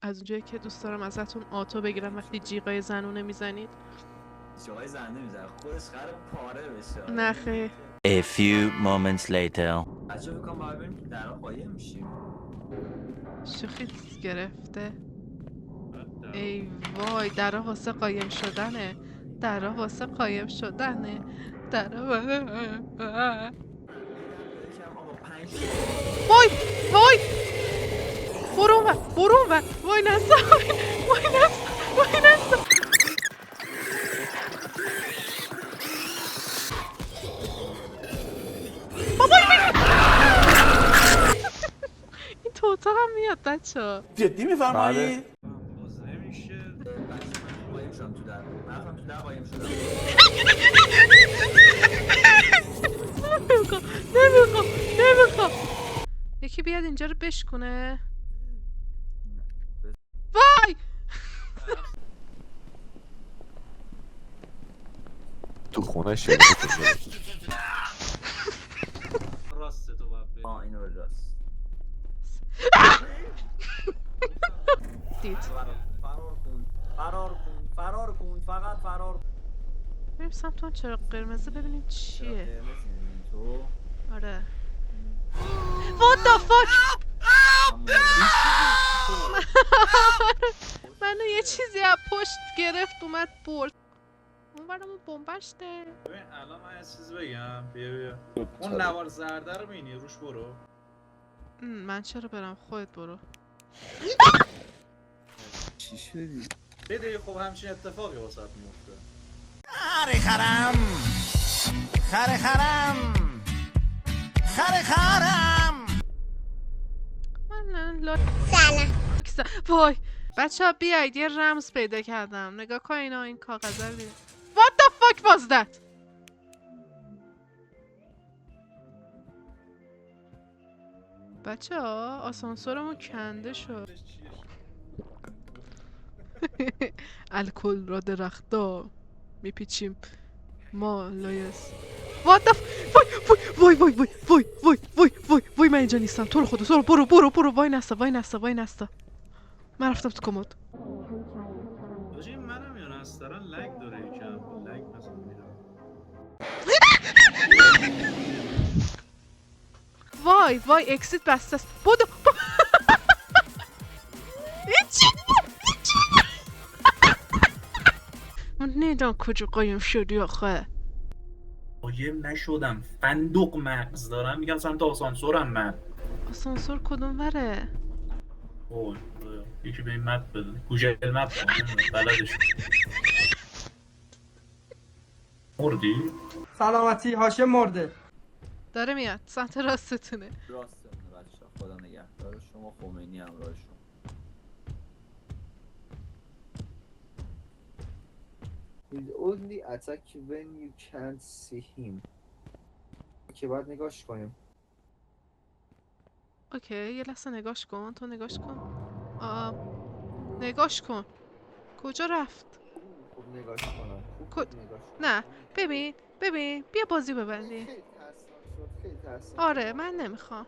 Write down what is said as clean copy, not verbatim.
از اونجایی که دوست دارم ازتون آتو بگیرم وقتی جیغای زنونه میزنید. جیغای زنونه میزنه خودش قراره پاره بشه. نه خیر. A few moments later. بچه بکنم باید بریم که درها قایم میشیم. شوخی گرفته. ای وای درها واسه قایم شدنه. درها واسه قایم شدنه. وای وای برو اونور وای نستا وای نستا بابا این تو اتاق هم میاد بچه ها. جدی میفرمایی؟ باز نمیشه. قایم شدم تو در. من رفتم تو در قایم شدم. نمیخوام یکی بیاد اینجا رو بشکونه. وای تو خونه شده راست تو باید بریم. اینو به راست. دید فرار کن فقط فرار کن. بریم سمت اون چراغ قرمزه ببینیم چیه. آره What the fuck منو یه چیزی از پشت گرفت اومد برد. اون برامون بمبش ده. ببین الان من یه چیزی بگم. بیا اون نوار زرده رو بینی روش برو. من چرا برم خودت برو. چی شدی؟ بده خب همچین اتفاقی واسط میفته. خرم من سلام. وای بچه ها بیاید یه رمز پیدا کردم. نگاه کن این کاغذه رو. What the fuck was that؟ بچه ها آسانسورمون کنده شد. الکل را درختا میپیچیم ما لایس. What the وای من اینجا نیستم. تو رو خدا برو وای نستا من رفتم تو کمد. آجی منم یا نستران لگ داره یکم لگ مثلا میرم. وای اکسیت بسته است. بدو این چی؟ من نیدم کجا قایم شدی آخه. قایم نشدم فندق مغز دارم میگم سمت آسانسورم من. آسانسور کدوم وره؟ اوه یکی به این مپ بده گوگل مپ بلدش. مردی؟ سلامتی هاشم مرده. داره میاد سمت راستتونه. راستمونه بچه خدا نگهدار شما. خمینی همراه شما. He'll only attack when you can't see him. که باید نگاش کنیم. اوکی یه لحظه نگاش کن. تو نگاش کن. نگاش کن. کجا رفت؟ خوب نگاش کنم. نه ببین بیا بازی ببندی. آره من نمیخوام.